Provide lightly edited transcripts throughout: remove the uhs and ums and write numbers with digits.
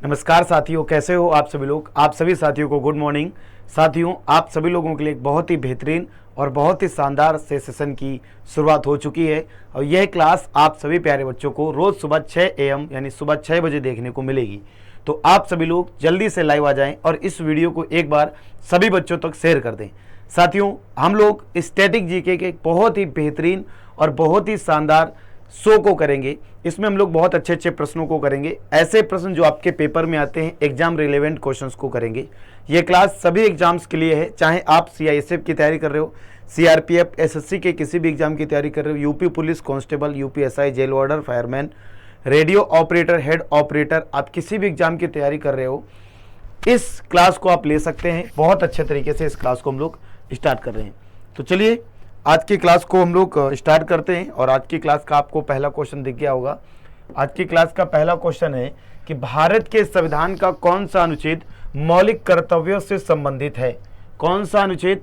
नमस्कार साथियों, कैसे हो आप सभी लोग। आप सभी साथियों को गुड मॉर्निंग। साथियों, आप सभी लोगों के लिए एक बहुत ही बेहतरीन और बहुत ही शानदार से सेशन की शुरुआत हो चुकी है और यह क्लास आप सभी प्यारे बच्चों को रोज़ सुबह 6 AM यानी सुबह 6 बजे देखने को मिलेगी। तो आप सभी लोग जल्दी से लाइव आ जाएं और इस वीडियो को एक बार सभी बच्चों तक शेयर कर दें। साथियों, हम लोग स्टैटिक जीके के बहुत ही बेहतरीन और बहुत ही शानदार शो को करेंगे। इसमें हम लोग बहुत अच्छे अच्छे प्रश्नों को करेंगे, ऐसे प्रश्न जो आपके पेपर में आते हैं, एग्जाम रिलेवेंट क्वेश्चंस को करेंगे। ये क्लास सभी एग्जाम्स के लिए है, चाहे आप CISF की तैयारी कर रहे हो, CRPF, SSC के किसी भी एग्जाम की तैयारी कर रहे हो, UP police constable, UPSI, jail warder, fireman, radio operator, head operator, आप किसी भी एग्जाम की तैयारी कर रहे हो, इस क्लास को आप ले सकते हैं। बहुत अच्छे तरीके से इस क्लास को हम लोग स्टार्ट कर रहे हैं। तो चलिए आज की क्लास को हम लोग स्टार्ट करते हैं और आज की क्लास का आपको पहला क्वेश्चन दिख गया होगा। आज की क्लास का पहला क्वेश्चन है कि भारत के संविधान का कौन सा अनुच्छेद मौलिक कर्तव्यों से संबंधित है। कौन सा अनुच्छेद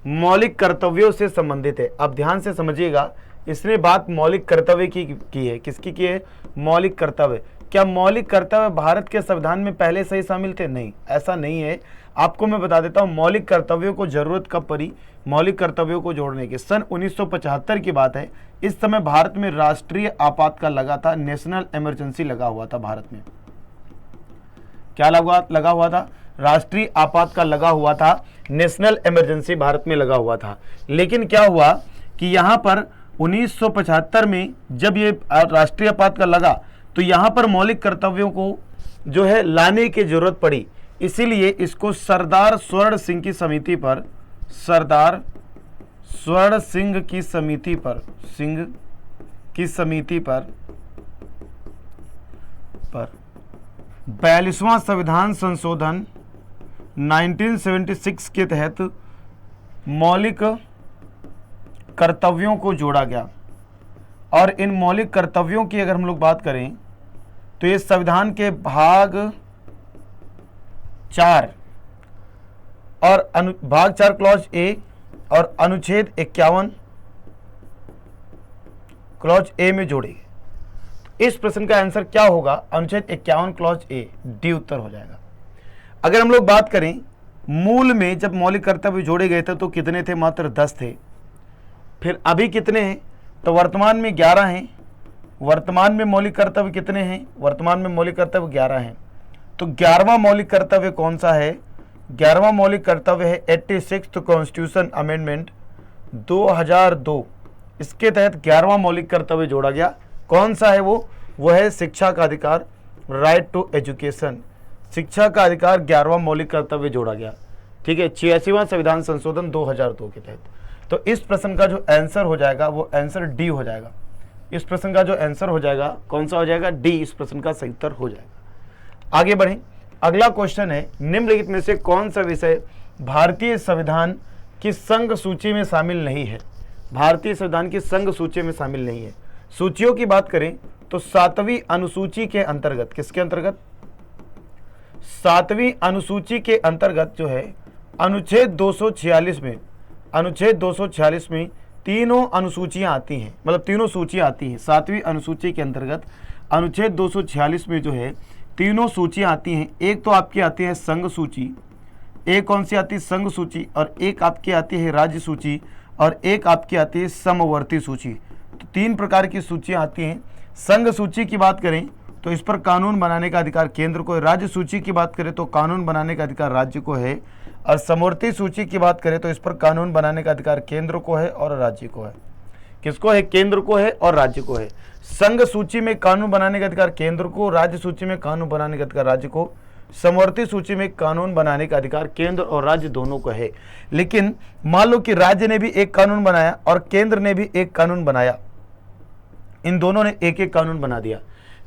मौलिक कर्तव्यों से संबंधित है। अब ध्यान से समझिएगा, इसने बात मौलिक कर्तव्य की है। किसकी की है? मौलिक कर्तव्य। क्या मौलिक कर्तव्य भारत के संविधान में पहले से ही शामिल थे? नहीं, ऐसा नहीं है। आपको मैं बता देता हूँ मौलिक कर्तव्यों को जरूरत कब पड़ी मौलिक कर्तव्यों को जोड़ने की। सन 1975 की बात है। इस समय भारत में राष्ट्रीय आपातकाल लगा था, नेशनल इमरजेंसी लगा हुआ था भारत में। क्या लगा हुआ था? राष्ट्रीय आपातकाल लगा हुआ था, नेशनल इमरजेंसी भारत में लगा हुआ था। लेकिन क्या हुआ कि यहाँ पर 1975 में जब ये राष्ट्रीय आपातकाल लगा तो यहाँ पर मौलिक कर्तव्यों को जो है लाने की जरूरत पड़ी। इसीलिए इसको सरदार स्वर्ण सिंह की समिति पर, सरदार स्वर्ण सिंह की समिति पर, 42वां संविधान संशोधन 1976 के तहत मौलिक कर्तव्यों को जोड़ा गया। और इन मौलिक कर्तव्यों की अगर हम लोग बात करें तो ये संविधान के भाग 4 और भाग 4 क्लॉज ए और अनुच्छेद 51 क्लॉज ए में जोड़े गए। तो इस प्रश्न का आंसर क्या होगा? अनुच्छेद 51 क्लॉज ए, डी उत्तर हो जाएगा। अगर हम लोग बात करें मूल में जब मौलिक कर्तव्य जोड़े गए थे तो कितने थे? मात्र 10 थे। फिर अभी कितने हैं? तो वर्तमान में 11 हैं। वर्तमान में मौलिक कर्तव्य कितने हैं? वर्तमान में मौलिक कर्तव्य 11 हैं। तो 11वां मौलिक कर्तव्य कौन सा है? 11वां मौलिक कर्तव्य है 86th कॉन्स्टिट्यूशन अमेंडमेंट 2002। इसके तहत 11वां मौलिक कर्तव्य जोड़ा गया। कौन सा है वो? वह है शिक्षा का अधिकार, राइट टू एजुकेशन। शिक्षा का अधिकार 11वां मौलिक कर्तव्य जोड़ा गया। ठीक है, 86वां संविधान संशोधन 2002 के तहत। तो इस प्रश्न का जो आंसर हो जाएगा वो आंसर डी हो जाएगा। इस प्रश्न का जो आंसर हो जाएगा कौन सा हो जाएगा? डी इस प्रश्न का सही उत्तर हो जाएगा। आगे बढ़ें। अगला क्वेश्चन है, निम्नलिखित में से कौन सा विषय भारतीय संविधान की संघ सूची में शामिल नहीं है? भारतीय संविधान की संघ सूची में शामिल नहीं है। सूचियों की बात करें तो 7वीं अनुसूची के अंतर्गत, किसके अंतर्गत? 7वीं अनुसूची के अंतर्गत जो है अनुच्छेद 246 में, अनुच्छेद 246 में तीनों अनुसूचियां आती हैं, मतलब तीनों सूचियां आती हैं। 7वीं अनुसूची के अंतर्गत अनुच्छेद 246 में जो है तीनों सूचियां आती हैं। एक तो आपकी आती है संघ सूची, एक कौन सी आती है? संघ सूची, और एक आपकी आती है राज्य सूची, और एक आपकी आती है समवर्ती सूची। तो 3 प्रकार की सूचियां आती हैं। संघ सूची की बात करें तो इस पर कानून बनाने का अधिकार केंद्र को है। राज्य सूची की बात करें तो कानून बनाने का अधिकार राज्य को है। और समवर्ती सूची की बात करें तो इस पर कानून बनाने का अधिकार केंद्र को है और राज्य को है। किसको है? केंद्र को है और राज्य को है। संघ सूची में कानून बनाने का अधिकार केंद्र को, राज्य सूची में कानून बनाने का अधिकार राज्य को, समवर्ती सूची में कानून बनाने का अधिकार केंद्र और राज्य दोनों को है। लेकिन मान लो कि राज्य ने भी एक कानून बनाया और केंद्र ने भी एक कानून बनाया, इन दोनों ने एक एक कानून बना दिया।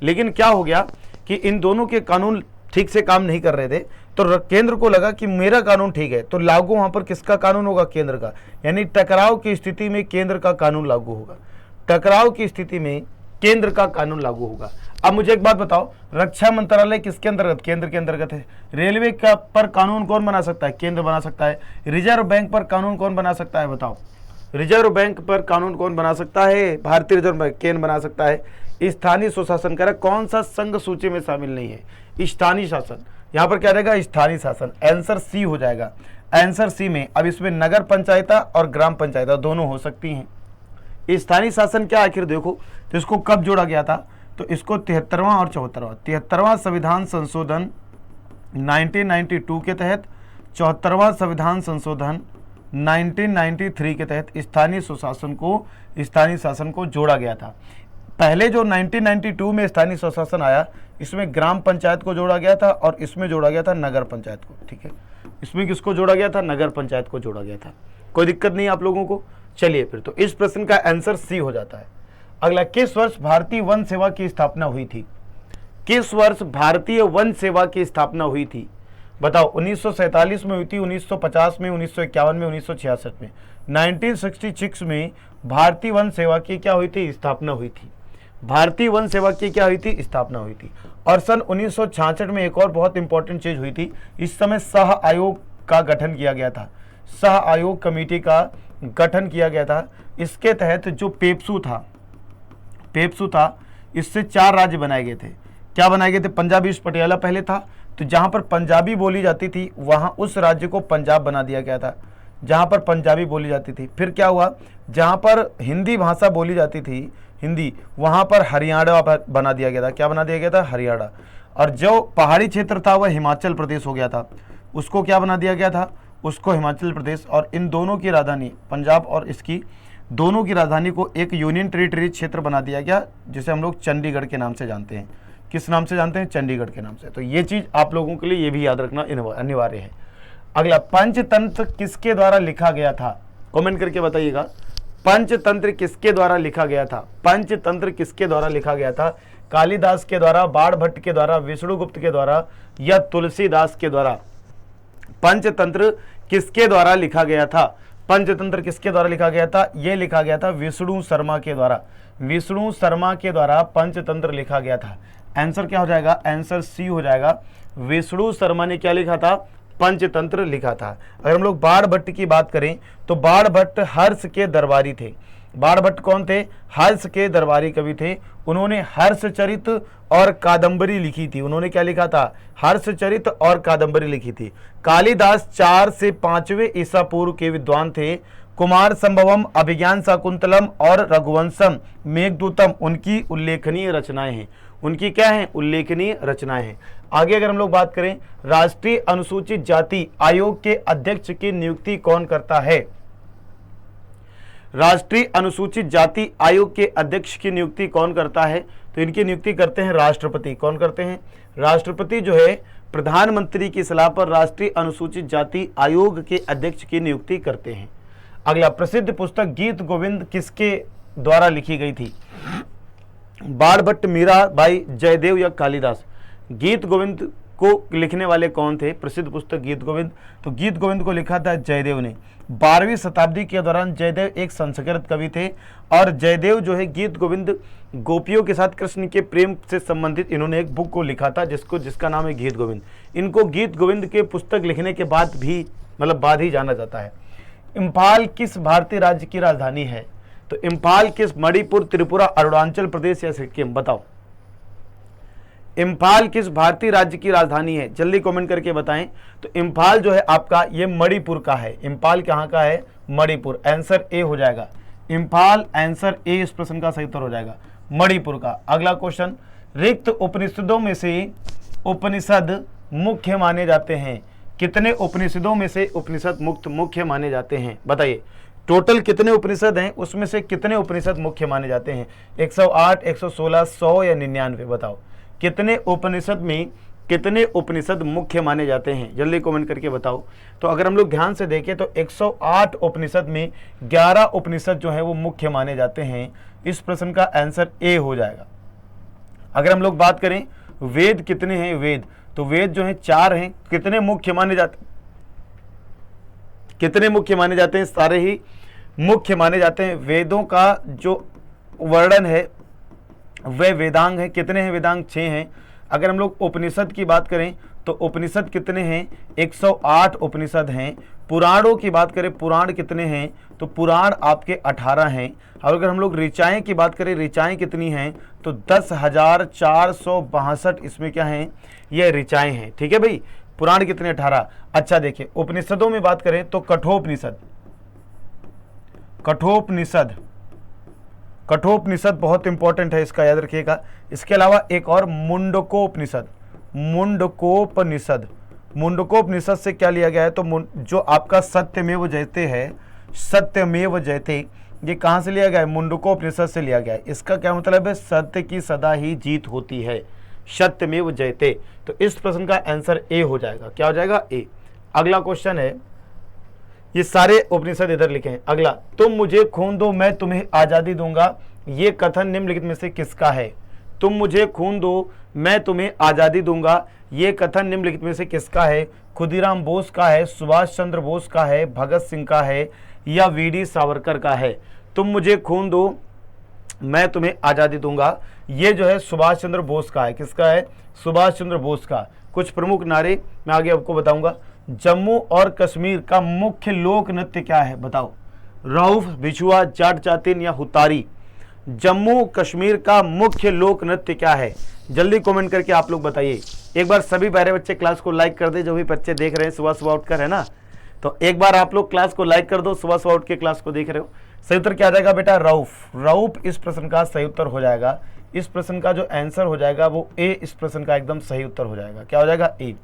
लेकिन क्या हो गया कि इन दोनों के कानून ठीक से काम नहीं कर रहे थे, तो केंद्र को लगा कि मेरा कानून ठीक है, तो लागू वहां पर किसका कानून होगा? केंद्र का। यानी टकराव की स्थिति में केंद्र का कानून लागू होगा। टकराव की स्थिति में केंद्र का कानून लागू होगा। अब मुझे एक बात बताओ, रक्षा मंत्रालय किसके अंतर्गत? केंद्र के अंतर्गत है। रेलवे का पर कानून कौन बना सकता है? केंद्र बना सकता है। रिजर्व बैंक पर कानून कौन बना सकता है? बताओ। रिजर्व बैंक पर कानून कौन बना सकता है? भारतीय रिजर्व बैंक केन बना सकता है। स्थानीय स्वशासन कारक कौन सा संघ सूची में शामिल नहीं है? स्थानीय शासन। यहाँ पर क्या रहेगा? स्थानीय शासन। आंसर सी हो जाएगा। आंसर सी में अब इसमें नगर पंचायत और ग्राम पंचायत दोनों हो सकती हैं। स्थानीय शासन क्या आखिर देखो, तो इसको कब जोड़ा गया था? तो इसको 73वां और 74वां संविधान संशोधन 1992 के तहत, 74वां संविधान संशोधन 1993 के तहत स्थानीय शासन को जोड़ा गया था। पहले जो 1992 में स्थानीय स्वशासन आया, इसमें ग्राम पंचायत को जोड़ा गया था और इसमें जोड़ा गया था नगर पंचायत को। ठीक है, इसमें किसको जोड़ा गया था? नगर पंचायत को जोड़ा गया था। कोई दिक्कत नहीं आप लोगों को। चलिए फिर तो इस प्रश्न का आंसर सी हो जाता है। अगला, किस वर्ष भारतीय वन सेवा की स्थापना हुई थी? किस वर्ष भारतीय वन सेवा की स्थापना हुई थी? बताओ। 1947 में हुई थी, 1950 में, 1951 में, 1966 में। 1966 में भारतीय वन सेवा की क्या हुई थी? स्थापना हुई थी। भारतीय वन सेवा की क्या हुई थी? स्थापना हुई थी। और सन 1966 में एक और बहुत इंपॉर्टेंट चीज हुई थी। इस समय सह आयोग का गठन किया गया था। सह आयोग कमेटी का गठन किया गया था। इसके तहत जो पेप्सू था, इससे 4 राज्य बनाए गए थे। क्या बनाए गए थे? पंजाबी पटियाला पहले था, तो जहां पर पंजाबी बोली जाती थी वहां उस राज्य को पंजाब बना दिया गया था, जहां पर पंजाबी बोली जाती थी। फिर क्या हुआ? जहां पर हिंदी भाषा बोली जाती थी, हिंदी, वहां पर हरियाणा बना दिया गया था। क्या बना दिया गया था? हरियाणा। और जो पहाड़ी क्षेत्र था वह हिमाचल प्रदेश हो गया था, उसको क्या बना दिया गया था? उसको हिमाचल प्रदेश। और इन दोनों की राजधानी, पंजाब और इसकी दोनों की राजधानी को एक यूनियन टेरिटरी क्षेत्र बना दिया गया, जिसे हम लोग चंडीगढ़ के नाम से जानते हैं। किस नाम से जानते हैं? चंडीगढ़ के नाम से। तो ये चीज आप लोगों के लिए ये भी याद रखना अनिवार्य है। अगला, पंचतंत्र किसके द्वारा लिखा गया था? कमेंट करके बताइएगा। पंचतंत्र किसके द्वारा लिखा गया था? पंचतंत्र किसके द्वारा लिखा गया था? कालिदास के द्वारा, बाणभट्ट के द्वारा, विष्णुगुप्त के द्वारा या तुलसीदास के द्वारा? पंचतंत्र किसके द्वारा लिखा गया था? पंचतंत्र किसके द्वारा लिखा गया था? यह लिखा गया था विष्णु शर्मा के द्वारा। विष्णु शर्मा के द्वारा पंचतंत्र लिखा गया था। आंसर क्या हो जाएगा? आंसर सी हो जाएगा। विष्णु शर्मा ने क्या लिखा था? पंचतंत्र लिखा था। अगर हम लोग बाणभट्ट की बात करें तो बाणभट्ट हर्ष के दरबारी थे। बाणभट्ट कौन थे? हर्ष के दरबारी कवि थे। उन्होंने हर्षचरित और कादंबरी लिखी थी। उन्होंने क्या लिखा था? हर्षचरित और कादंबरी लिखी थी। कालिदास 4 से 5वें ईसा पूर्व के विद्वान थे। कुमार संभवम, अभिज्ञान शाकुंतलम और रघुवंशम, मेघदूतम उनकी उल्लेखनीय रचनाएं हैं। उनकी क्या है? उल्लेखनीय रचनाएं हैं। आगे अगर हम लोग बात करें, राष्ट्रीय अनुसूचित जाति आयोग के अध्यक्ष की नियुक्ति कौन करता है? राष्ट्रीय अनुसूचित जाति आयोग के अध्यक्ष की नियुक्ति कौन करता है? तो इनकी नियुक्ति करते हैं राष्ट्रपति। कौन करते हैं? राष्ट्रपति जो है प्रधानमंत्री की सलाह पर राष्ट्रीय अनुसूचित जाति आयोग के अध्यक्ष की नियुक्ति करते हैं। अगला, प्रसिद्ध पुस्तक गीत गोविंद किसके द्वारा लिखी गई थी? बाणभट्ट, मीराबाई, जयदेव या कालिदास? गीत गोविंद को लिखने वाले कौन थे? प्रसिद्ध पुस्तक गीत गोविंद, तो गीत गोविंद को लिखा था जयदेव ने। 12वीं शताब्दी के दौरान जयदेव एक संस्कृत कवि थे और जयदेव जो है गीत गोविंद गोपियों के साथ कृष्ण के प्रेम से संबंधित इन्होंने एक बुक को लिखा था जिसका नाम है गीत गोविंद। इनको गीत गोविंद के पुस्तक लिखने के बाद ही जाना जाता है। इम्फाल किस भारतीय राज्य की राजधानी है? तो इम्फाल किस? मणिपुर, त्रिपुरा, अरुणाचल प्रदेश या सिक्किम? बताओ। इम्फाल किस भारतीय राज्य की राजधानी है? जल्दी कमेंट करके बताएं। तो इम्फाल जो है आपका ये मणिपुर का है। इम्फाल कहाँ का है? मणिपुर। आंसर ए हो जाएगा। इम्फाल आंसर ए इस प्रश्न का सही उत्तर हो जाएगा, मणिपुर का। अगला क्वेश्चन, रिक्त उपनिषदों में से उपनिषद मुख्य माने जाते हैं? कितने उपनिषदों में से उपनिषद मुख्य माने जाते हैं? बताइए। टोटल कितने उपनिषद हैं, उसमें से कितने उपनिषद मुख्य माने जाते हैं? 108, 116, 100 या 99? बताओ कितने उपनिषद में कितने उपनिषद मुख्य माने जाते हैं? जल्दी कमेंट करके बताओ। तो अगर हम लोग ध्यान से देखें तो 108 उपनिषद में 11 उपनिषद जो है वो मुख्य माने जाते हैं। इस प्रश्न का आंसर ए हो जाएगा। अगर हम लोग बात करें वेद कितने हैं, वेद, तो वेद जो है 4 हैं। कितने मुख्य माने जाते? कितने मुख्य माने जाते हैं? सारे ही मुख्य माने जाते हैं। वेदों का जो वर्णन है वह वेदांग है। कितने हैं वेदांग? 6 हैं। अगर हम लोग उपनिषद की बात करें तो उपनिषद कितने हैं, 108 उपनिषद हैं। पुराणों की बात करें, पुराण कितने हैं, तो पुराण आपके 18 हैं। और अगर हम लोग ऋचाएँ की बात करें, ऋचाएँ कितनी हैं, तो 10,462 इसमें क्या हैं, ये ऋचाएँ हैं। ठीक है भाई, पुराण कितने, 18। अच्छा देखिए, उपनिषदों में बात करें तो कठोपनिषद, कठोपनिषद, कठोपनिषद बहुत इंपॉर्टेंट है, इसका याद रखिएगा। इसके अलावा एक और मुंडकोपनिषद, मुंडकोपनिषद, मुंडकोपनिषद से क्या लिया गया है, तो जो आपका सत्यमेव जयते है, सत्यमेव जयते, ये कहाँ से लिया गया है, मुंडकोपनिषद से लिया गया है। इसका क्या मतलब है, सत्य की सदा ही जीत होती है, सत्यमेव जयते। तो इस प्रश्न का आंसर ए हो जाएगा। क्या हो जाएगा, ए। अगला क्वेश्चन है, ये सारे उपनिषद इधर लिखे हैं। अगला, तुम मुझे खून दो मैं तुम्हें आजादी दूंगा, ये कथन निम्नलिखित में से किसका है। तुम मुझे खून दो मैं तुम्हें आजादी दूंगा, ये कथन निम्नलिखित में से किसका है। खुदीराम बोस का है, सुभाष चंद्र बोस का है, भगत सिंह का है, या वीडी सावरकर का है। तुम मुझे खून दो मैं तुम्हें आजादी दूंगा, ये जो है सुभाष चंद्र बोस का है। किसका है, सुभाष चंद्र बोस का। कुछ प्रमुख नारे मैं आगे आपको बताऊंगा। जम्मू और कश्मीर का मुख्य लोक नृत्य क्या है, बताओ। रऊफ, बिछुआ, जाट जातिन या हुतारी। जम्मू कश्मीर का मुख्य लोक नृत्य क्या है, जल्दी कमेंट करके आप लोग बताइए। एक बार सभी प्यारे बच्चे क्लास को लाइक कर दे, जो भी बच्चे देख रहे हैं सुबह सुबह उठकर, है ना, तो एक बार आप लोग क्लास को लाइक कर दो, सुबह सुबह उठ के क्लास को देख रहे हो। सही उत्तर क्या आ जाएगा बेटा, रऊफ। रऊफ इस प्रश्न का सही उत्तर हो जाएगा। इस प्रश्न का जो आंसर हो जाएगा वो ए इस प्रश्न का एकदम सही उत्तर हो जाएगा। क्या हो जाएगा, ए।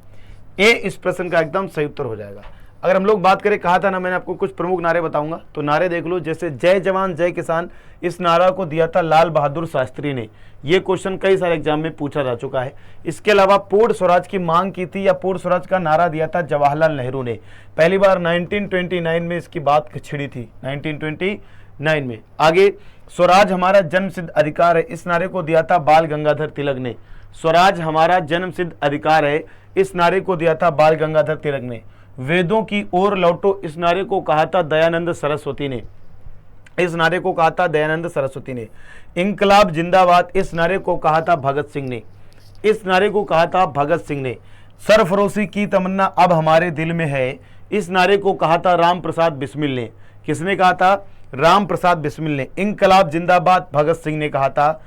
ए इस प्रश्न का एकदम सही उत्तर हो जाएगा। अगर हम लोग बात करें, कहा था ना मैंने आपको कुछ प्रमुख नारे बताऊंगा, तो नारे देख लो। जैसे जय जवान जय किसान, इस नारा को दिया था लाल बहादुर शास्त्री ने। ये क्वेश्चन कई सारे एग्जाम में पूछा जा चुका है। इसके अलावा पूर्ण स्वराज की मांग की थी, या पूर्ण स्वराज का नारा दिया था जवाहरलाल नेहरू ने। पहली बार 1929 में इसकी बात छिड़ी थी, 1929 में। आगे, स्वराज हमारा जन्म सिद्ध अधिकार है, इस नारे को दिया था बाल गंगाधर तिलक ने। स्वराज हमारा जन्म सिद्ध अधिकार है, इस नारे को दिया था बाल गंगाधर तिलक ने। वेदों की ओर लौटो, इस नारे को कहा था दयानंद सरस्वती ने। इस नारे को कहा था दयानंद सरस्वती ने। इंकलाब जिंदाबाद, इस नारे को कहा था भगत सिंह ने। इस नारे को कहा था भगत सिंह ने। सरफरोशी की तमन्ना अब हमारे दिल में है, इस नारे को कहा था राम प्रसाद बिस्मिल ने। किसने कहा था, राम प्रसाद बिस्मिल ने। इंकलाब जिंदाबाद भगत सिंह ने कहा था।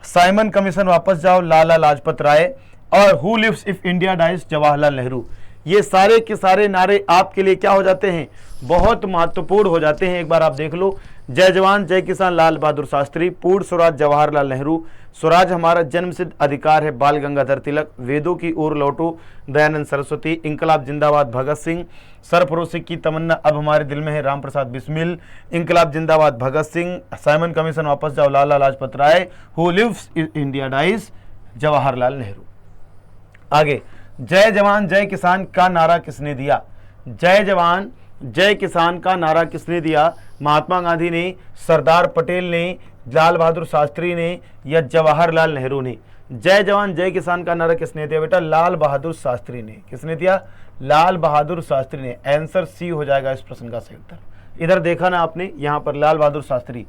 साइमन कमीशन वापस जाओ लाला लाजपत राय, और who lives if India dies Jawaharlal Nehru. ये सारे के सारे नारे आपके लिए क्या हो जाते हैं, बहुत महत्वपूर्ण हो जाते हैं। एक बार आप देख लो, जय जवान जय किसान लाल बहादुर शास्त्री, पूर्ण स्वराज जवाहरलाल नेहरू, स्वराज हमारा जन्म सिद्ध अधिकार है बाल गंगाधर तिलक, वेदों की ओर लौटो दयानंद सरस्वती, इंकलाब जिंदाबाद भगत सिंह, सरफरोशी की तमन्ना अब हमारे दिल में है राम प्रसाद बिस्मिल, इंकलाब जिंदाबाद भगत सिंह, साइमन कमीशन वापस जाओ Lala Lajpat Rai, who lives India dies Jawaharlal Nehru. आगे, जय जवान जय किसान का नारा किसने दिया। जय जवान जय किसान का नारा किसने दिया, महात्मा गांधी ने, सरदार पटेल ने, लाल बहादुर शास्त्री ने, या जवाहरलाल नेहरू ने। जय जवान जय किसान का नारा किसने दिया बेटा, लाल बहादुर शास्त्री ने। किसने दिया, लाल बहादुर शास्त्री ने। आंसर सी हो जाएगा इस प्रश्न का सही उत्तर। इधर देखा ना आपने, यहाँ पर लाल बहादुर शास्त्री।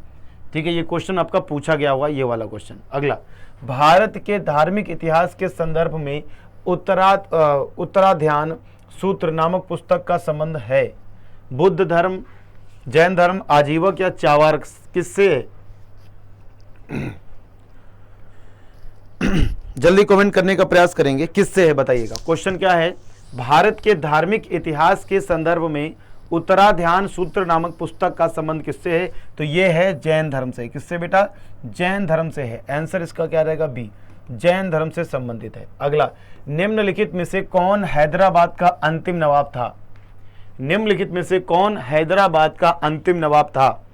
ठीक है, ये क्वेश्चन आपका पूछा गया होगा, ये वाला क्वेश्चन। अगला, भारत के धार्मिक इतिहास के संदर्भ में उत्तराध्यान सूत्र नामक पुस्तक का संबंध है। बुद्ध धर्म, जैन धर्म, आजीवक या चावार्क, किससे है? जल्दी कमेंट करने का प्रयास करेंगे, किससे है बताइएगा। क्वेश्चन क्या है, भारत के धार्मिक इतिहास के संदर्भ में उत्तराध्यान सूत्र नामक पुस्तक का संबंध किससे है, तो ये है जैन धर्म से। किससे बेटा, जैन धर्म से है। आंसर इसका क्या रहेगा, बी, जैन धर्म से संबंधित है। अगला, निम्नलिखित में से कौन हैदराबाद का अंतिम नवाब था। निम्नलिखित में से कौन हैदराबाद का अंतिम नवाब था।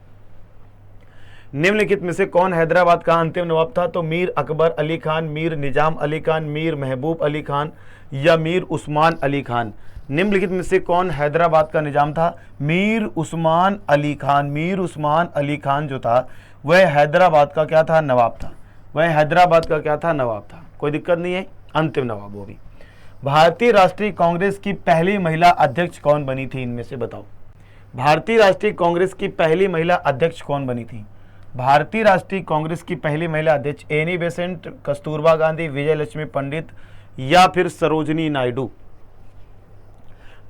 निम्नलिखित में से कौन हैदराबाद का अंतिम नवाब था, तो मीर अकबर अली खान, मीर निजाम अली खान, मीर महबूब अली खान, या मीर उस्मान अली खान। निम्नलिखित में से कौन हैदराबाद का निजाम था, मीर उस्मान अली खान। मीर उस्मान अली खान जो था वह हैदराबाद का क्या था, नवाब था। वह हैदराबाद का क्या था, नवाब था। कोई दिक्कत नहीं है, अंतिम नवाब वो भी। भारतीय राष्ट्रीय कांग्रेस की पहली महिला अध्यक्ष कौन बनी थी, इनमें से बताओ। भारतीय राष्ट्रीय कांग्रेस की पहली महिला अध्यक्ष कौन बनी थी, भारतीय राष्ट्रीय कांग्रेस की पहली महिला अध्यक्ष एनी बेसेंट, कस्तूरबा गांधी, विजय लक्ष्मी पंडित या फिर सरोजिनी नायडू?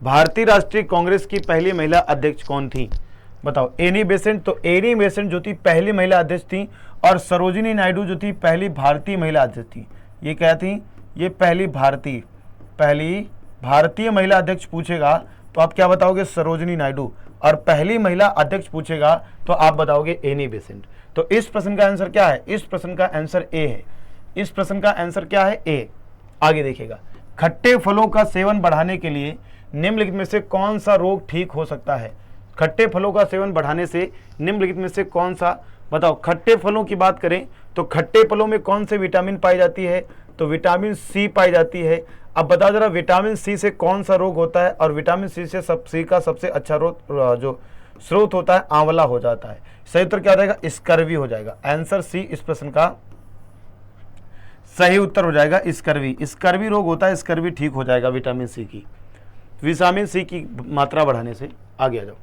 भारतीय राष्ट्रीय कांग्रेस की पहली महिला अध्यक्ष कौन थी? बताओ। एनी बेसेंट, तो एनी बेसेंट जो थी पहली महिला अध्यक्ष थी, और सरोजिनी नायडू जो थी पहली भारतीय महिला अध्यक्ष थी। ये क्या थी? ये पहली भारतीय महिला अध्यक्ष पूछेगा तो आप क्या बताओगे? सरोजिनी नायडू। और पहली महिला अध्यक्ष पूछेगा तो आप बताओगे एनी बेसेंट। तो इस प्रश्न का आंसर क्या है? इस प्रश्न का आंसर ए है। इस प्रश्न का आंसर क्या है? ए। आगे देखिएगा, खट्टे फलों का सेवन बढ़ाने के लिए निम्नलिखित में से कौन सा रोग ठीक हो सकता है? खट्टे फलों का सेवन बढ़ाने से निम्नलिखित में से कौन सा? बताओ। खट्टे फलों की बात करें तो खट्टे फलों में कौन से विटामिन पाई जाती है? तो विटामिन सी पाई जाती है। अब बताओ जरा, विटामिन सी से कौन सा रोग होता है? और विटामिन सी से सी का सबसे अच्छा जो स्रोत होता है आंवला हो जाता है। सही उत्तर क्या हो जाएगा? स्कर्वी हो जाएगा। आंसर सी इस प्रश्न का सही उत्तर हो जाएगा। स्कर्वी रोग होता है, स्कर्वी ठीक हो जाएगा विटामिन सी की मात्रा बढ़ाने से। आगे आ जाओ।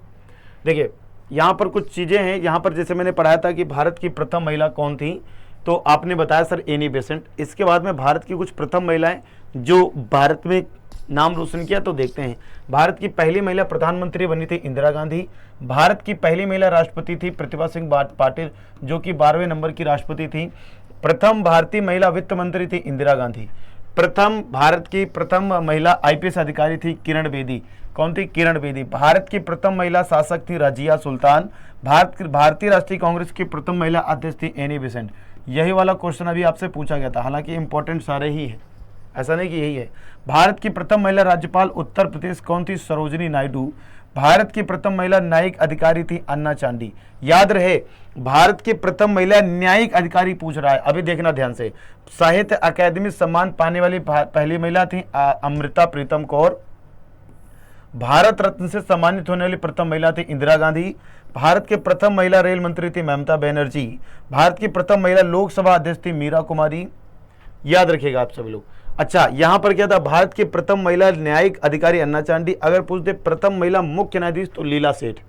देखिए यहाँ पर कुछ चीज़ें हैं। यहाँ पर जैसे मैंने पढ़ाया था कि भारत की प्रथम महिला कौन थी, तो आपने बताया सर एनी बेसेंट। इसके बाद में भारत की कुछ प्रथम महिलाएं जो भारत में नाम रोशन किया, तो देखते हैं। भारत की पहली महिला प्रधानमंत्री बनी थी इंदिरा गांधी। भारत की पहली महिला राष्ट्रपति थी प्रतिभा सिंह पाटिल, जो कि 12वें नंबर की राष्ट्रपति थी। प्रथम भारतीय महिला वित्त मंत्री थी इंदिरा गांधी। भारत की प्रथम महिला आईपीएस अधिकारी थी किरण बेदी। कौन थी? किरण बेदी। भारत की प्रथम महिला शासक थी रजिया सुल्तान। भारतीय राष्ट्रीय कांग्रेस की प्रथम महिला अध्यक्ष थी एनी बेसेंट। यही वाला क्वेश्चन अभी आपसे पूछा गया था, हालांकि इंपॉर्टेंट सारे ही है, ऐसा नहीं कि यही है। भारत की प्रथम महिला राज्यपाल उत्तर प्रदेश कौन थी? सरोजिनी नायडू। भारत की प्रथम महिला न्यायिक अधिकारी थी अन्ना चांडी। याद रहे, भारत की प्रथम महिला न्यायिक अधिकारी पूछ रहा है, अभी देखना ध्यान से। साहित्य अकादमी सम्मान पाने वाली पहली महिला थी अमृता प्रीतम कौर। भारत रत्न से सम्मानित होने वाली प्रथम महिला थी इंदिरा गांधी। भारत के प्रथम महिला रेल मंत्री थी ममता बनर्जी। भारत की प्रथम महिला लोकसभा अध्यक्ष थी मीरा कुमारी। याद रखिएगा आप सभी लोग। अच्छा, यहां पर क्या था? भारत की प्रथम महिला न्यायिक अधिकारी अन्ना चांडी। अगर पूछ दे प्रथम महिला मुख्य न्यायाधीश तो लीला सेठ।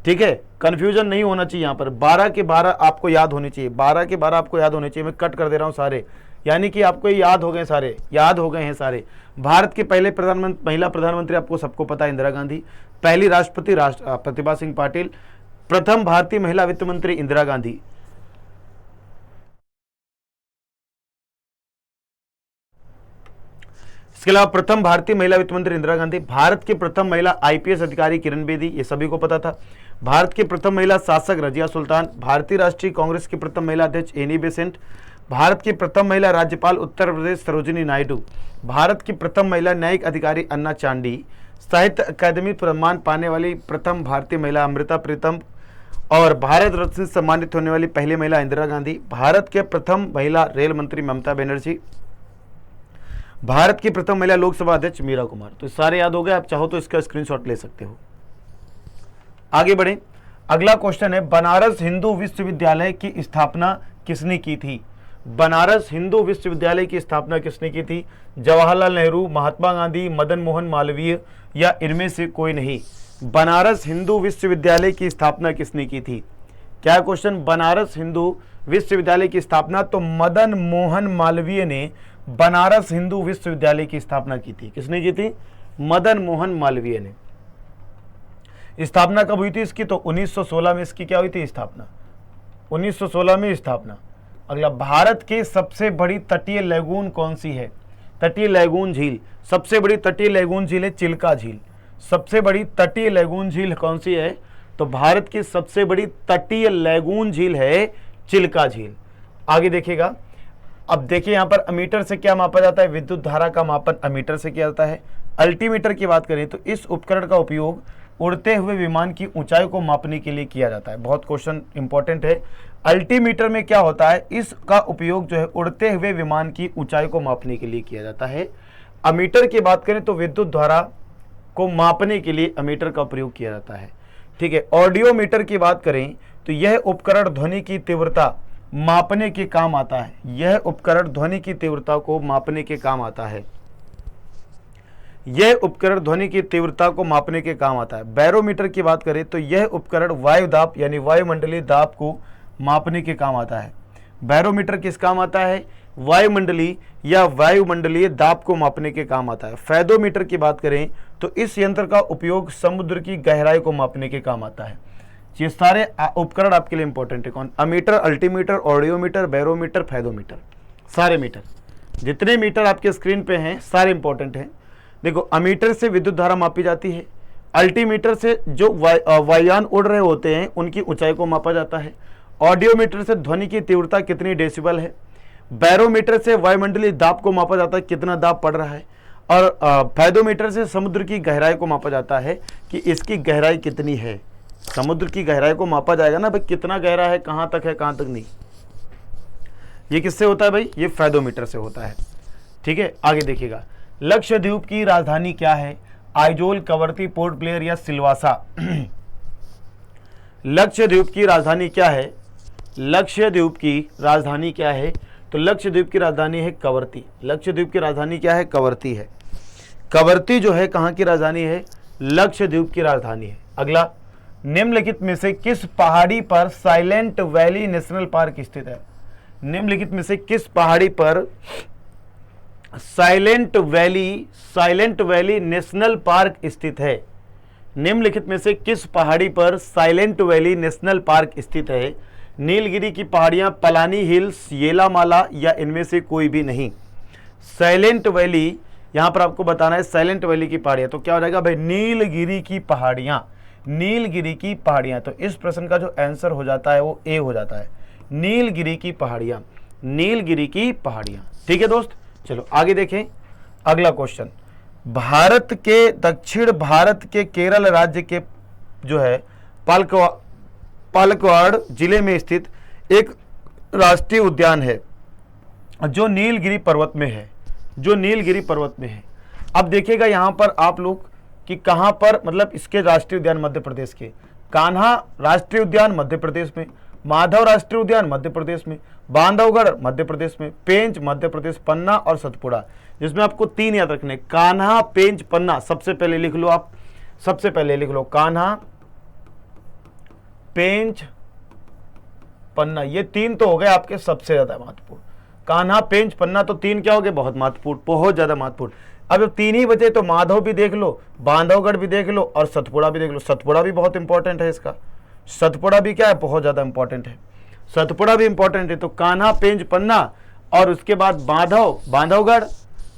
ठीक है, कंफ्यूजन नहीं होना चाहिए। यहाँ पर 12 के 12 आपको याद होने चाहिए, 12 के 12 आपको याद होने चाहिए। मैं कट कर दे रहा हूँ सारे, यानी कि आपको याद हो गए सारे, याद हो गए हैं सारे। भारत के पहले महिला प्रधानमंत्री आपको सबको पता है इंदिरा गांधी। पहली राष्ट्रपति प्रतिभा सिंह पाटिल। प्रथम भारतीय महिला वित्त मंत्री इंदिरा गांधी। इसके अलावा प्रथम भारतीय महिला वित्त मंत्री इंदिरा गांधी। भारत की प्रथम महिला आईपीएस अधिकारी किरण बेदी, ये सभी को पता था। भारत की प्रथम महिला शासक रजिया सुल्तान। भारतीय राष्ट्रीय कांग्रेस की प्रथम महिला अध्यक्ष एनी बेसेंट। भारत की प्रथम महिला राज्यपाल उत्तर प्रदेश सरोजिनी नायडू। भारत की प्रथम महिला न्यायिक अधिकारी अन्ना चांडी। साहित्य अकादमी सम्मान पाने वाली प्रथम भारतीय महिला अमृता प्रीतम। और भारत रत्न से सम्मानित होने वाली पहली महिला इंदिरा गांधी। भारत के प्रथम महिला रेल मंत्री ममता बनर्जी। भारत की प्रथम महिला लोकसभा अध्यक्ष मीरा कुमार। तो सारे याद हो गए। आप चाहो तो इसका स्क्रीनशॉट ले सकते हो। आगे बढ़े। अगला क्वेश्चन है, बनारस हिंदू विश्वविद्यालय की स्थापना किसने की थी? बनारस हिंदू विश्वविद्यालय की स्थापना किसने की थी? जवाहरलाल नेहरू, महात्मा गांधी, मदन मोहन मालवीय या इनमें से कोई नहीं? बनारस हिंदू विश्वविद्यालय की स्थापना किसने की थी? क्या क्वेश्चन? बनारस हिंदू विश्वविद्यालय की स्थापना तो मदन मोहन मालवीय ने बनारस हिंदू विश्वविद्यालय की स्थापना की थी। किसने की थी? मदन मोहन मालवीय ने। स्थापना कब हुई थी इसकी? तो 1916 में इसकी क्या हुई थी? स्थापना। 1916 में स्थापना। अगला, भारत की सबसे बड़ी तटीय लैगून कौन सी है? तटीय लैगून झील, सबसे बड़ी तटीय लैगून झील है चिल्का झील। सबसे बड़ी तटीय लैगून झील कौन सी है? तो भारत की सबसे बड़ी तटीय लैगून झील है चिल्का झील। आगे देखिएगा। अब देखिए यहाँ पर अमीटर से क्या मापा जाता है? विद्युत धारा का मापन अमीटर से किया जाता है। अल्टीमीटर की बात करें तो इस उपकरण का उपयोग उड़ते हुए विमान की ऊंचाई को मापने के लिए किया जाता है। बहुत क्वेश्चन इंपॉर्टेंट है। अल्टीमीटर में क्या होता है? इसका उपयोग जो है उड़ते हुए विमान की ऊंचाई को मापने के लिए किया जाता है। अमीटर की बात करें तो विद्युत धारा को मापने के लिए अमीटर का प्रयोग किया जाता है। ठीक है। ऑडियोमीटर की बात करें तो यह उपकरण ध्वनि की तीव्रता मापने के काम आता है। यह उपकरण ध्वनि की तीव्रता को मापने के काम आता है। यह उपकरण ध्वनि की तीव्रता को मापने के काम आता है। बैरोमीटर की बात करें तो यह उपकरण वायु दाब यानी वायुमंडलीय दाब को मापने के काम आता है। बैरोमीटर किस काम आता है? वायुमंडलीय या वायुमंडलीय दाब को मापने के काम आता है। फेदोमीटर की बात करें तो इस यंत्र का उपयोग समुद्र की गहराई को मापने के काम आता है। ये सारे उपकरण आपके लिए इंपॉर्टेंट है। कौन? Ammeter, altimeter, audiometer, barometer, fathometer, सारे मीटर, जितने मीटर आपके स्क्रीन पे हैं सारे इंपॉर्टेंट हैं। देखो, अमीटर से विद्युत धारा मापी जाती है, अल्टीमीटर से जो वायुयान उड़ रहे होते हैं उनकी ऊंचाई को मापा जाता है, ऑडियोमीटर से ध्वनि की तीव्रता कितनी डेसिबल है, बैरोमीटर से वायुमंडलीय दाब को मापा जाता है कितना दाब पड़ रहा है, और फेदोमीटर से समुद्र की गहराई को मापा जाता है कि इसकी गहराई कितनी है। समुद्र की गहराई को मापा जाएगा ना भाई, कितना गहरा है, कहाँ तक है, कहाँ तक नहीं। ये किससे होता है भाई? ये फेदोमीटर से होता है। ठीक है, आगे देखिएगा। लक्षद्वीप की राजधानी क्या है? आइजोल, कवरत्ती, पोर्ट ब्लेयर या सिलवासा? लक्षद्वीप की राजधानी क्या है? लक्षद्वीप की राजधानी क्या है? तो लक्षद्वीप की राजधानी है कवरत्ती। लक्षद्वीप की राजधानी क्या है? कवरत्ती है। कवरत्ती जो है कहाँ की राजधानी है? लक्षद्वीप की राजधानी है। अगला, निम्नलिखित में से किस पहाड़ी पर साइलेंट वैली नेशनल पार्क स्थित है? निम्नलिखित में से किस पहाड़ी पर साइलेंट वैली नेशनल पार्क स्थित है? निम्नलिखित में से किस पहाड़ी पर साइलेंट वैली नेशनल पार्क स्थित है? नीलगिरी की पहाड़ियां, पलानी हिल्स, येलामाला या इनमें से कोई भी नहीं। साइलेंट वैली, यहां पर आपको बताना है साइलेंट वैली की पहाड़ियां, तो क्या हो जाएगा भाई? नीलगिरी की पहाड़ियां। नीलगिरी की पहाड़ियां, तो इस प्रश्न का जो आंसर हो जाता है वो ए हो जाता है, नीलगिरी की पहाड़ियां। नीलगिरी की पहाड़ियां। ठीक है दोस्त, चलो आगे देखें अगला क्वेश्चन। भारत के दक्षिण भारत के केरल राज्य के जो है पालक्काड जिले में स्थित एक राष्ट्रीय उद्यान है जो नीलगिरी पर्वत में है। जो नीलगिरी पर्वत में है। अब देखिएगा यहां पर आप लोग कि कहां पर, मतलब इसके राष्ट्रीय उद्यान मध्य प्रदेश के, कान्हा राष्ट्रीय उद्यान मध्य प्रदेश में, माधव राष्ट्रीय उद्यान मध्य प्रदेश में, बांधवगढ़ मध्य प्रदेश में, पेंच मध्य प्रदेश, पन्ना और सतपुड़ा, जिसमें आपको 3 याद रखने, कान्हा, पेंच, पन्ना। सबसे पहले लिख लो आप, सबसे पहले लिख लो कान्हा, पेंच, पन्ना। ये 3 तो हो गए आपके सबसे ज्यादा महत्वपूर्ण। कान्हा, पेंच, पन्ना, तो 3 क्या हो गए? बहुत महत्वपूर्ण, बहुत ज्यादा महत्वपूर्ण। अब 3 ही बचे तो माधव भी देख लो, बांधवगढ़ भी देख लो और सतपुड़ा भी देख लो। सतपुड़ा भी बहुत इंपॉर्टेंट है इसका, सतपुड़ा भी क्या है? बहुत ज्यादा इंपॉर्टेंट है, सतपुड़ा भी इंपॉर्टेंट है। तो कान्हा, पेंच, पन्ना और उसके बाद माधव, बांधवगढ़।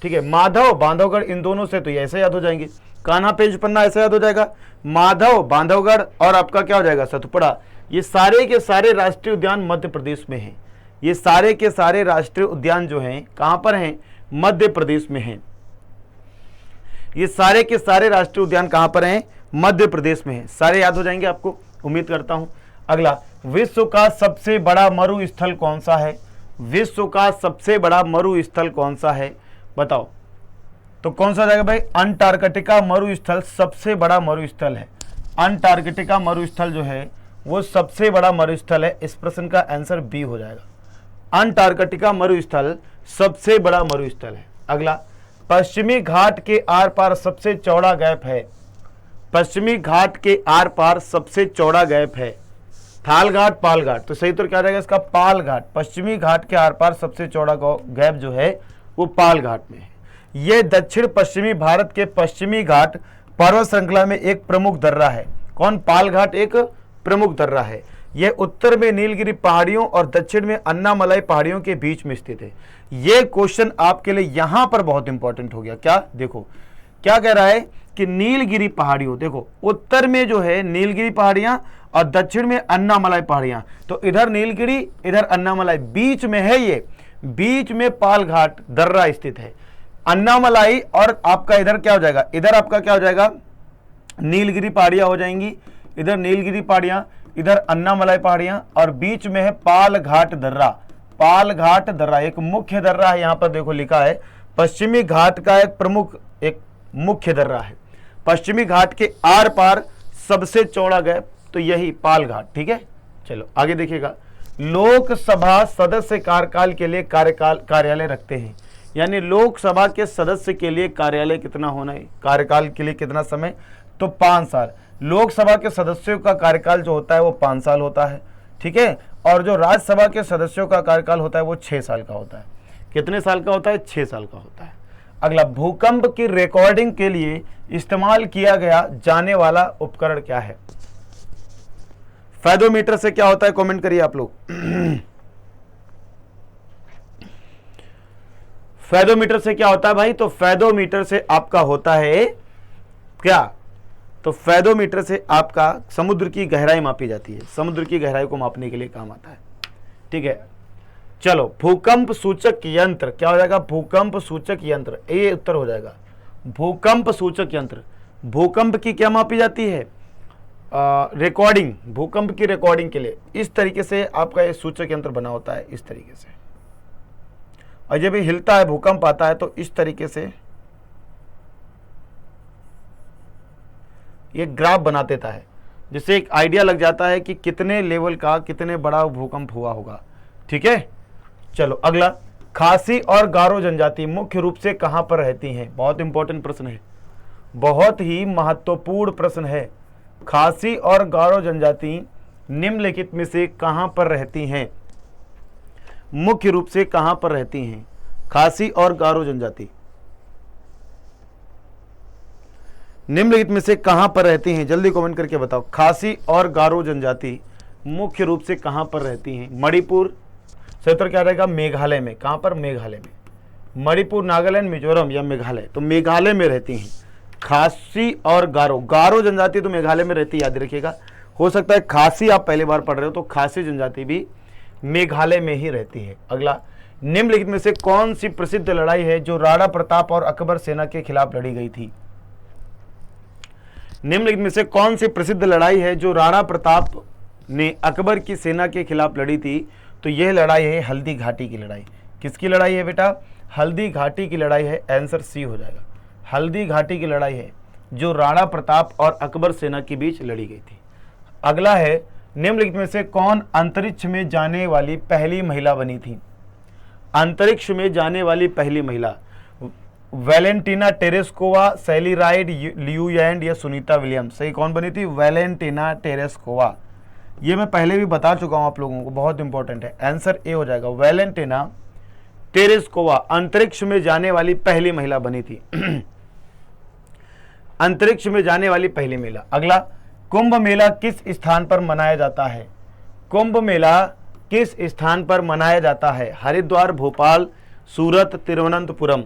ठीक है, माधव, बांधवगढ़, इन दोनों से तो ये ऐसे याद हो जाएंगे, कान्हा, पेंच, पन्ना ऐसे याद हो जाएगा, माधव, बांधवगढ़ और आपका क्या हो जाएगा? सतपुड़ा। ये सारे के सारे राष्ट्रीय उद्यान मध्य प्रदेश में हैं। ये सारे के सारे राष्ट्रीय उद्यान जो हैं कहां पर हैं? मध्य प्रदेश में हैं। ये सारे के सारे राष्ट्रीय उद्यान कहां पर हैं? मध्य प्रदेश में हैं। सारे याद हो जाएंगे आपको, उम्मीद करता हूं। अगला, विश्व का सबसे बड़ा मरुस्थल कौन सा है? विश्व का सबसे बड़ा मरुस्थल कौन सा है? बताओ तो कौन सा जाएगा भाई? अंटार्कटिका मरुस्थल सबसे बड़ा मरुस्थल है। अंटार्कटिका मरुस्थल जो है वो सबसे बड़ा मरुस्थल है। इस प्रश्न का आंसर बी हो जाएगा। अंटार्कटिका मरुस्थल सबसे बड़ा मरुस्थल है। अगला, पश्चिमी घाट के आर पार सबसे चौड़ा गैप है। पश्चिमी घाट के आर पार सबसे चौड़ा गैप है। थाल घाट, पाल घाट, तो सही तो क्या रहेगा इसका? पाल घाट। पश्चिमी घाट के आर पार सबसे चौड़ा गैप जो है वो पाल घाट में है। यह दक्षिण पश्चिमी भारत के पश्चिमी घाट पर्वत श्रृंखला में एक प्रमुख दर्रा है। कौन? पाल घाट एक प्रमुख दर्रा है। यह उत्तर में नीलगिरी पहाड़ियों और दक्षिण में अन्नामलाई पहाड़ियों के बीच में स्थित है। यह क्वेश्चन आपके लिए यहां पर बहुत इंपॉर्टेंट हो गया। क्या? देखो क्या कह रहा है कि नीलगिरी पहाड़ियों, देखो उत्तर में जो है नीलगिरी पहाड़ियां और दक्षिण में अन्नामलाई पहाड़ियां, तो इधर नीलगिरी इधर अन्नामलाई, बीच में है ये, बीच में पाल घाट दर्रा स्थित है। अन्नामलाई और आपका इधर क्या हो जाएगा? इधर आपका क्या हो जाएगा? नीलगिरी पहाड़ियां हो जाएंगी, इधर नीलगिरी पहाड़ियां, इधर अन्नामलाई पहाड़ियां और बीच में है पाल घाट दर्रा। पाल घाट दर्रा एक मुख्य दर्रा है, यहां पर देखो लिखा है पश्चिमी घाट का एक प्रमुख एक मुख्य दर्रा है। पश्चिमी घाट के आर पार सबसे चौड़ा गैप, तो यही पाल घाट। ठीक है, चलो आगे देखिएगा। लोकसभा सदस्य कार्यकाल के लिए कार्यालय रखते हैं, यानी लोकसभा के सदस्य के लिए कार्यालय कितना होना है? कार्यकाल के लिए कितना समय? तो 5 साल। लोकसभा के सदस्यों का कार्यकाल जो होता है वो 5 साल होता है। ठीक है, और जो राज्यसभा के सदस्यों का कार्यकाल होता है वो 6 साल का होता है। कितने साल का होता है? 6 साल का होता है। अगला, भूकंप की रिकॉर्डिंग के लिए इस्तेमाल किया गया जाने वाला उपकरण क्या है? फेदोमीटर से क्या होता है? कमेंट करिए आप लोग। फेदोमीटर से क्या होता है भाई? तो फेदोमीटर से आपका होता है क्या? तो फेदोमीटर से आपका समुद्र की गहराई मापी जाती है। समुद्र की गहराई को मापने के लिए काम आता है। ठीक है, चलो, भूकंप सूचक यंत्र क्या हो जाएगा? भूकंप सूचक यंत्र, ये उत्तर हो जाएगा। भूकंप सूचक यंत्र, भूकंप की क्या मापी जाती है? रिकॉर्डिंग, भूकंप की रिकॉर्डिंग के लिए इस तरीके से आपका ये सूचक यंत्र बना होता है, इस तरीके से। और जब भी हिलता है, भूकंप आता है, तो इस तरीके से ये ग्राफ बना देता है, जिससे एक आइडिया लग जाता है कि कितने लेवल का, कितने बड़ा भूकंप हुआ होगा। ठीक है, चलो अगला, खासी और गारो जनजाति मुख्य रूप से कहां पर रहती हैं? बहुत इंपॉर्टेंट प्रश्न है, बहुत ही महत्वपूर्ण प्रश्न है। खासी और गारो जनजाति निम्नलिखित में से कहां पर रहती हैं? मुख्य रूप से कहां पर रहती हैं खासी और गारो जनजाति? निम्नलिखित में से कहां पर रहती हैं? जल्दी कमेंट करके बताओ। खासी और गारो जनजाति मुख्य रूप से कहां पर रहती हैं? मणिपुर, सही उत्तर क्या रहेगा? मेघालय में। कहां पर? मेघालय में। मणिपुर, नागालैंड, मिजोरम या मेघालय? तो मेघालय में रहती हैं खासी और गारो। गारो जनजाति तो मेघालय में रहती है, याद रखिएगा। हो सकता है खासी आप पहली बार पढ़ रहे हो, तो खासी जनजाति भी मेघालय में ही रहती है। अगला, निम्नलिखित में से कौन सी प्रसिद्ध लड़ाई है जो राणा प्रताप और अकबर सेना के खिलाफ लड़ी गई थी? निम्नलिखित में से कौन सी प्रसिद्ध लड़ाई है जो राणा प्रताप ने अकबर की सेना के खिलाफ लड़ी थी? तो यह लड़ाई है हल्दी घाटी की लड़ाई। किसकी लड़ाई है बेटा? हल्दी घाटी की लड़ाई है। आंसर सी हो जाएगा। हल्दी घाटी की लड़ाई है जो राणा प्रताप और अकबर सेना के बीच लड़ी गई थी। अगला है, निम्नलिखित में से कौन अंतरिक्ष में जाने वाली पहली महिला बनी थी? अंतरिक्ष में जाने वाली पहली महिला, वैलेंटीना टेरेस्कोवा, सैली राइड, लियू यैंड या सुनीता विलियम्स? सही कौन बनी थी? Valentina Tereshkova. ये मैं पहले भी बता चुका हूं आप लोगों को, बहुत इंपॉर्टेंट है। आंसर ए हो जाएगा, वैलेंटीना टेरेस्कोवा अंतरिक्ष में जाने वाली पहली महिला बनी थी। अंतरिक्ष में जाने वाली पहली महिला। अगला, कुंभ मेला किस स्थान पर मनाया जाता है? कुंभ मेला किस स्थान पर मनाया जाता है? हरिद्वार, भोपाल, सूरत, तिरुवनंतपुरम?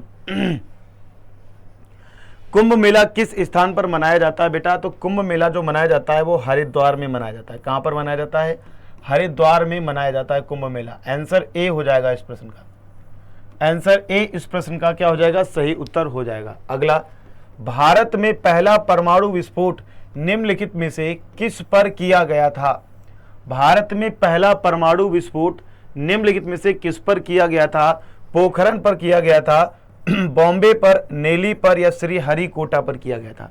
कुंभ मेला किस स्थान पर मनाया जाता है बेटा? तो कुंभ मेला जो मनाया जाता है वो हरिद्वार में मनाया जाता है। कहां पर मनाया जाता है? हरिद्वार में मनाया जाता है कुंभ मेला। आंसर ए हो जाएगा इस प्रश्न का। आंसर ए इस प्रश्न का क्या हो जाएगा? सही उत्तर हो जाएगा। अगला, भारत में पहला परमाणु विस्फोट निम्नलिखित में से किस पर किया गया था? भारत में पहला परमाणु विस्फोट निम्नलिखित में से किस पर किया गया था? पोखरण पर किया गया था, बॉम्बे पर, नेली पर या श्रीहरिकोटा पर किया गया था?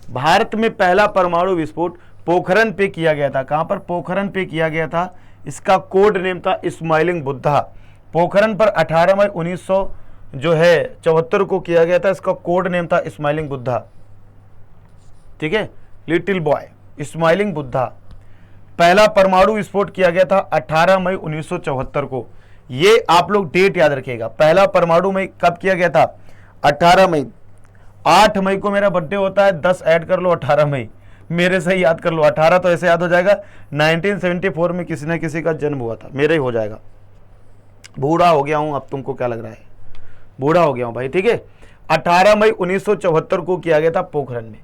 भारत में पहला परमाणु विस्फोट पोखरण पे किया गया था। कहां पर? पोखरण पे किया गया था। इसका कोड नेम था स्माइलिंग बुद्धा। पोखरण पर 18 मई 1974 को किया गया था। इसका कोड नेम था स्माइलिंग बुद्धा। ठीक है, लिटिल बॉय, स्माइलिंग बुद्धा। पहला परमाणु विस्फोट किया गया था 18 मई 1974 को। ये आप लोग डेट याद रखिएगा। पहला परमाणु में कब किया गया था? 18 मई। 8 मई को मेरा बर्थडे होता है, 10 ऐड कर लो, 18 मई। मेरे से ही याद कर लो, 18 तो ऐसे याद हो जाएगा। 1974 में किसी न किसी का जन्म हुआ था, मेरे ही हो जाएगा। बूढ़ा हो गया हूं अब, तुमको क्या लग रहा है? बूढ़ा हो गया हूं भाई। ठीक है, 18 मई 1974 को किया गया था पोखरण में।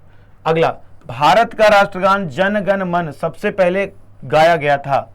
अगला, भारत का राष्ट्रगान जन गण मन सबसे पहले गाया गया था।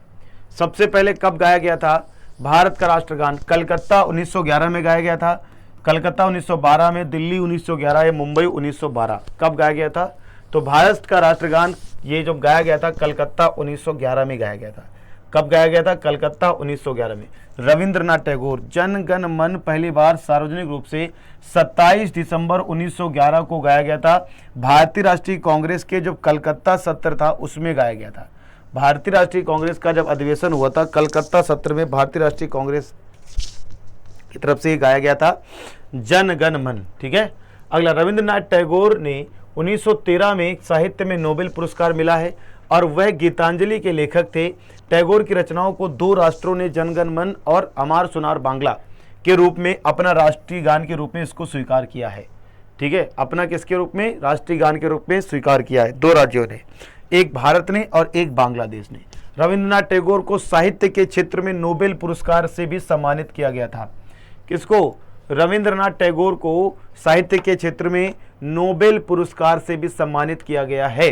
सबसे पहले कब गाया गया था भारत का राष्ट्रगान? कलकत्ता 1911 में गाया गया था, कलकत्ता 1912 में, दिल्ली 1911 या मुंबई 1912। कब गाया गया था? तो भारत का राष्ट्रगान ये जो गाया गया था कलकत्ता 1911 में गाया गया था। कब गाया गया था? कलकत्ता 1911 में। रविंद्रनाथ टैगोर, जन गण मन पहली बार सार्वजनिक रूप से 27 दिसंबर 1911 को गाया गया था। भारतीय राष्ट्रीय कांग्रेस के जो कलकत्ता सत्र था उसमें गाया गया था। भारतीय राष्ट्रीय कांग्रेस का जब अधिवेशन हुआ था कलकत्ता सत्र में, भारतीय राष्ट्रीय कांग्रेस की तरफ से गाया गया था जन गण मन। ठीक है, अगला, रविंद्रनाथ टैगोर ने 1913 में साहित्य में नोबेल पुरस्कार मिला है। और वह गीतांजलि के लेखक थे। टैगोर की रचनाओं को दो राष्ट्रों ने जनगण मन और अमार सुनार बांग्ला के रूप में अपना राष्ट्रीय गान के रूप में इसको स्वीकार किया है। ठीक है, अपना किसके रूप में? राष्ट्रीय गान के रूप में स्वीकार किया है दो राज्यों ने, एक भारत ने और एक बांग्लादेश ने। रविंद्रनाथ टैगोर को साहित्य के क्षेत्र में नोबेल पुरस्कार से भी सम्मानित किया गया था। किसको? रविंद्रनाथ टैगोर को साहित्य के क्षेत्र में नोबेल पुरस्कार से भी सम्मानित किया गया है।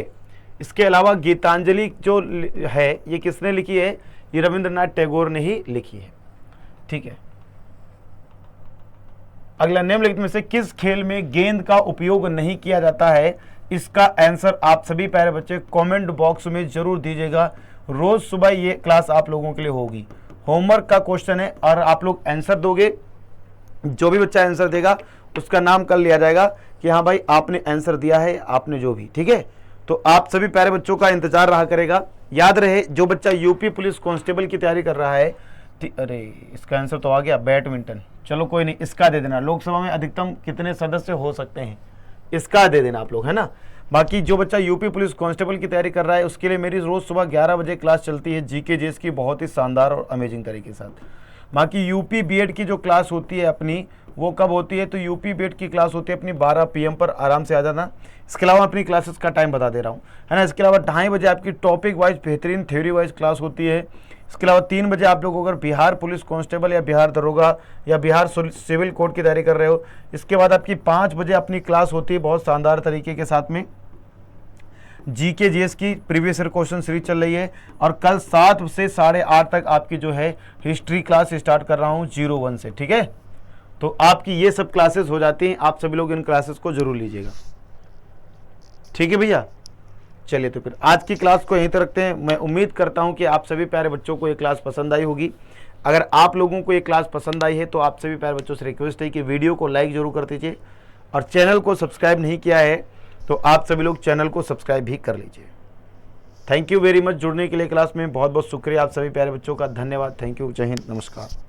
इसके अलावा गीतांजलि जो है ये किसने लिखी है? ये रविंद्रनाथ टैगोर ने ही लिखी है। ठीक है, अगला निम्नलिखित में से किस खेल में गेंद का उपयोग नहीं किया जाता है? इसका आंसर आप सभी प्यारे बच्चे कमेंट बॉक्स में जरूर दीजिएगा। रोज सुबह ये क्लास आप लोगों के लिए होगी। होमवर्क का क्वेश्चन है और आप लोग आंसर दोगे। जो भी बच्चा आंसर देगा उसका नाम कर लिया जाएगा कि हाँ भाई आपने आंसर दिया है, आपने जो भी। ठीक है, तो आप सभी प्यारे बच्चों का इंतजार रहा करेगा। याद रहे, जो बच्चा यूपी पुलिस कांस्टेबल की तैयारी कर रहा है, अरे इसका आंसर तो आ गया बैडमिंटन। चलो कोई नहीं, इसका दे देना। लोकसभा में अधिकतम कितने सदस्य हो सकते हैं, इसका दे देना आप लोग, है ना। बाकी जो बच्चा यूपी पुलिस कांस्टेबल की तैयारी कर रहा है उसके लिए मेरी रोज सुबह 11 बजे क्लास चलती है जीके जेस की, बहुत ही शानदार और अमेजिंग तरीके के साथ। बाकी यूपी बीएड की जो क्लास होती है अपनी, वो कब होती है? तो यूपी बीएड की क्लास होती है अपनी 12 PM पर, आराम से आ जाना। इसके अलावा अपनी क्लासेस का टाइम बता दे रहा हूँ, है ना। इसके अलावा 2:30 बजे आपकी टॉपिक वाइज बेहतरीन थ्योरी वाइज क्लास होती है। इसके अलावा 3 बजे आप लोग अगर बिहार पुलिस कांस्टेबल या बिहार दरोगा या बिहार सिविल कोर्ट की तैयारी कर रहे हो, इसके बाद आपकी 5 बजे अपनी क्लास होती है बहुत शानदार तरीके के साथ में जीके जीएस की प्रीवियस ईयर क्वेश्चन सीरीज चल रही है। और कल 7 से 8:30 तक आपकी जो है हिस्ट्री क्लास स्टार्ट कर रहा हूँ 01 से। ठीक है, तो आपकी ये सब क्लासेस हो जाती हैं। आप सभी लोग इन क्लासेस को जरूर लीजिएगा। ठीक है भैया, चलिए तो फिर आज की क्लास को यहीं तक रखते हैं। मैं उम्मीद करता हूं कि आप सभी प्यारे बच्चों को ये क्लास पसंद आई होगी। अगर आप लोगों को ये क्लास पसंद आई है तो आप सभी प्यारे बच्चों से रिक्वेस्ट है कि वीडियो को लाइक जरूर कर दीजिए, और चैनल को सब्सक्राइब नहीं किया है तो आप सभी लोग चैनल को सब्सक्राइब भी कर लीजिए। थैंक यू वेरी मच जुड़ने के लिए क्लास में। बहुत बहुत शुक्रिया आप सभी प्यारे बच्चों का, धन्यवाद। थैंक यू, जय हिंद, नमस्कार।